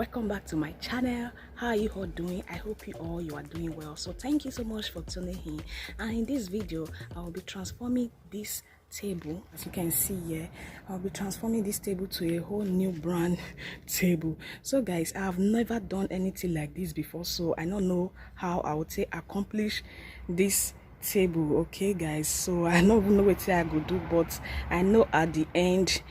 welcome back to my channel. How are you all doing? I hope you are doing well. So thank you so much for tuning in, and in this video I will be transforming this table. As you can see here, I'll be transforming this table to a whole new brand table. So guys, I have never done anything like this before, so I don't know how I would say accomplish this table. Okay guys, so I don't even know what I go do, but I know at the end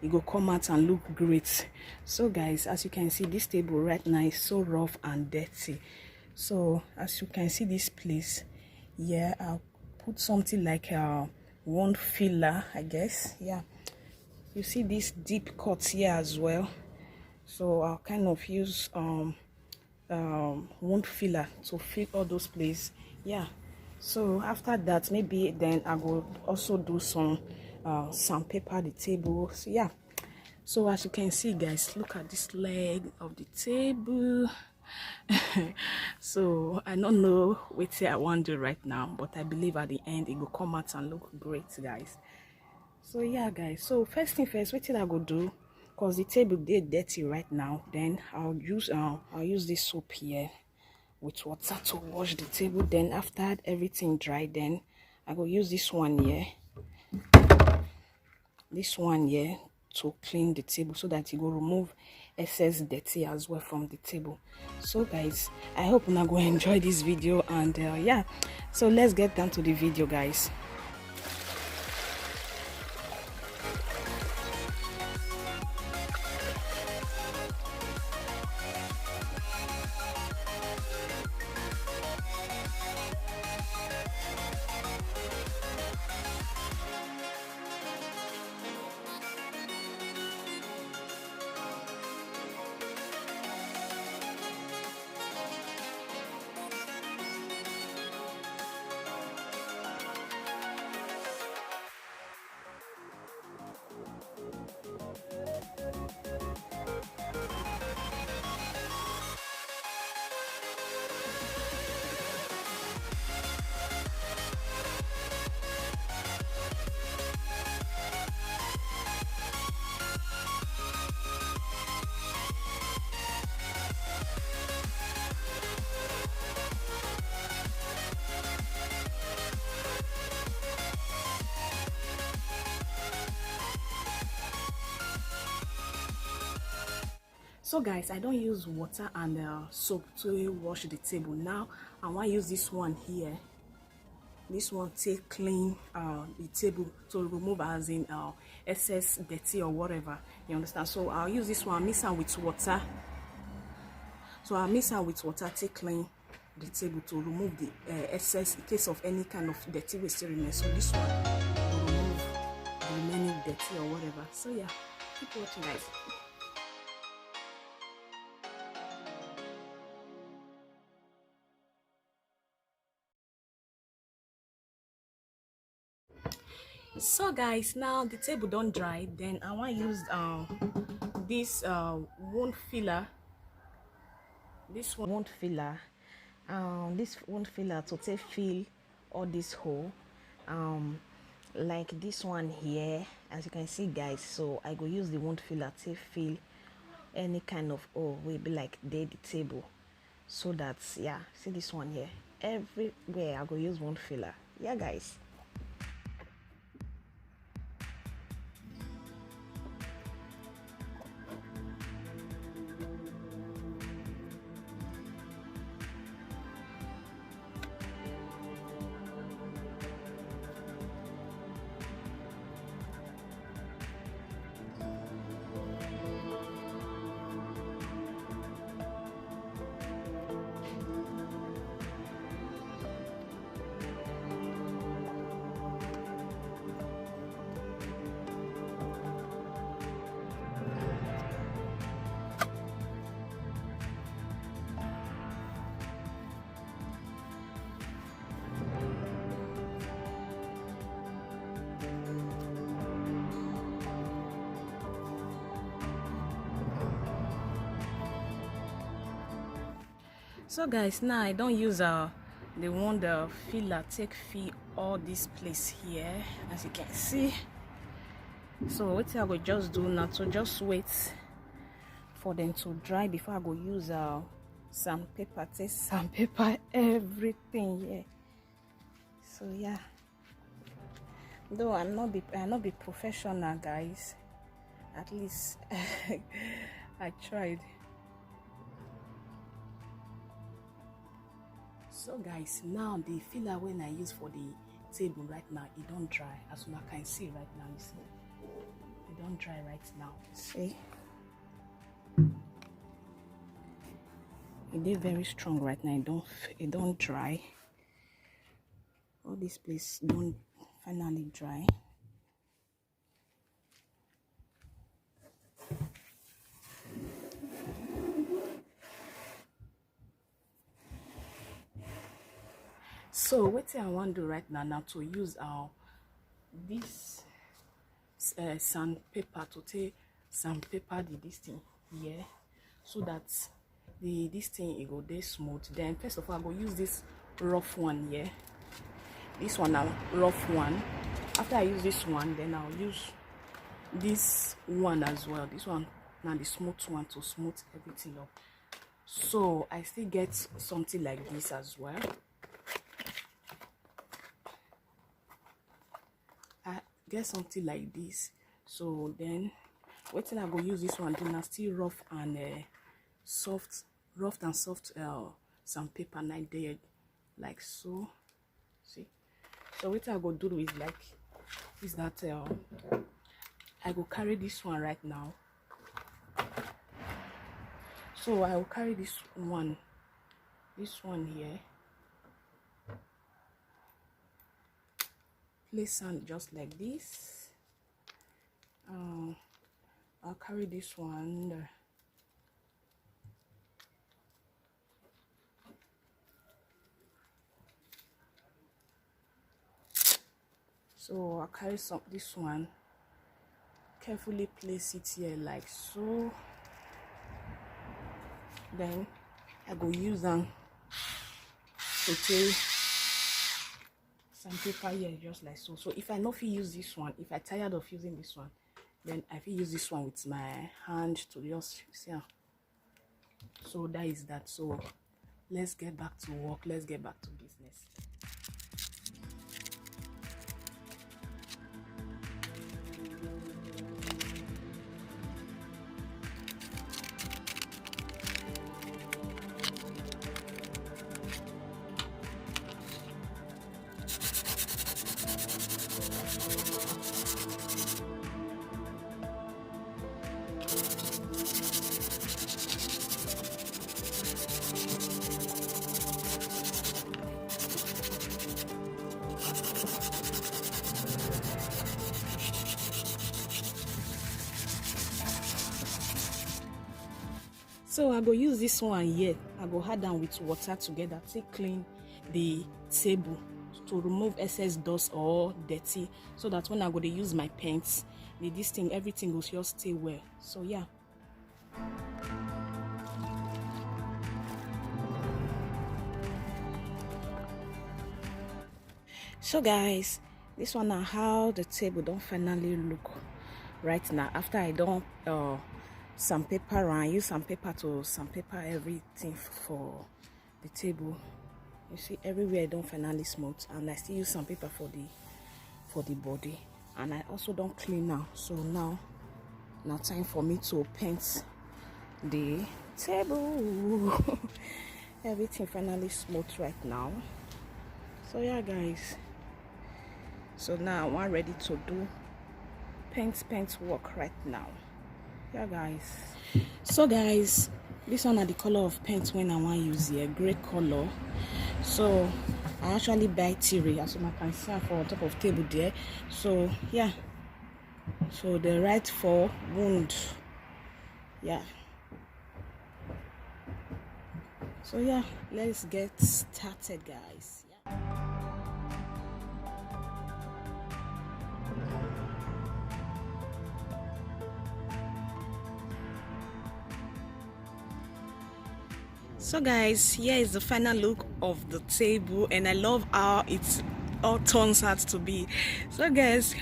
it will come out and look great. So guys, as you can see, this table right now is so rough and dirty. So as you can see, this place, yeah, I'll put something like one filler, I guess. Yeah, you see this deep cuts here as well, so I'll kind of use one filler to fill all those places. Yeah, so after that, maybe then I will also do some sandpaper the table. So yeah, so as you can see guys, look at this leg of the table. So I don't know what I want to do right now, but I believe at the end it will come out and look great guys. So yeah guys, so first thing first, what I go do, because the table is dirty right now, then I'll use this soap here with water to wash the table. Then after everything dry, then I go use this one here to clean the table, so that it will remove excess dirty as well from the table. So guys, I hope you're going to enjoy this video, and yeah, so let's get down to the video guys. So guys, I don't use water and soap to wash the table. Now I want to use this one here, this one to clean the table, to remove as in excess dirty or whatever, you understand. So I'll use this one, mix am with water. So I'll mix am with water to clean the table, to remove the excess in case of any kind of dirty waste remain. So this one will remove the remaining dirty or whatever. So yeah, keep watching guys. So guys, now the table don't dry, then I want to use this wound filler, this wound filler to take fill all this hole, like this one here, as you can see guys. So I go use the wound filler to fill any kind of hole will be like the table, so that, yeah, see this one here, everywhere I go use wound filler. Yeah guys. So guys, now I don't use the one the filler take fill all this place here, as you can see. So what I will just do now to just wait for them to dry before I go use sandpaper, sandpaper everything. Yeah, so yeah, though I not be professional, guys, at least I tried. So guys, now the filler when I use for the table right now, it don't dry. As you can see right now, you see it don't dry right now. See, it is very strong right now. It don't dry. All this place don't finally dry. So what I want to do right now to use this sandpaper to take sandpaper this thing here, so that this thing it go dey smooth. Then first of all I go use this rough one here. This one now rough one. After I use this one, then I'll use this one as well. This one now the smooth one to smooth everything up. So I still get something like this as well. I get something like this. So then what I go use this one, then I still rough and soft sandpaper like there, like so. See, so what I go do is like is that I go carry this one right now. So I will carry this one here, place sand just like this. I'll carry this one. So I'll carry this one, carefully place it here like so. Then I go use them to take sandpaper here just like so. So if I not use this one, if I tired of using this one, then I will use this one with my hand to just see. So that is that. So let's get back to work. Let's get back to business. So I go use this one here. I go add down with water together to clean the table to remove excess dust or dirty, so that when I go to use my paints, this thing everything will just stay well. So yeah. So guys, this one now how the table don't finally look right now after I don't sandpaper and use sandpaper to sandpaper everything for the table. You see everywhere don't finally smooth, and I still use sandpaper for the body, and I also don't clean now. So now time for me to paint the table. Everything finally smooth right now. So yeah guys, so now I'm ready to do paint work right now. Yeah guys, so guys, this one are the color of paint when I want to use here, gray color. So I actually buy theory, as you can see for on top of table there. So yeah, so the right for wound. Yeah, so yeah, let's get started guys. Yeah. So guys, here is the final look of the table, and I love how it all turns out to be. So guys,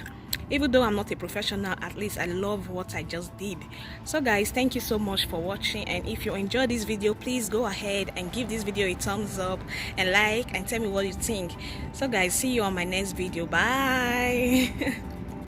Even though I'm not a professional, at least I love what I just did. So guys, thank you so much for watching, and if you enjoyed this video, please go ahead and give this video a thumbs up and like and tell me what you think. So guys, see you on my next video. Bye.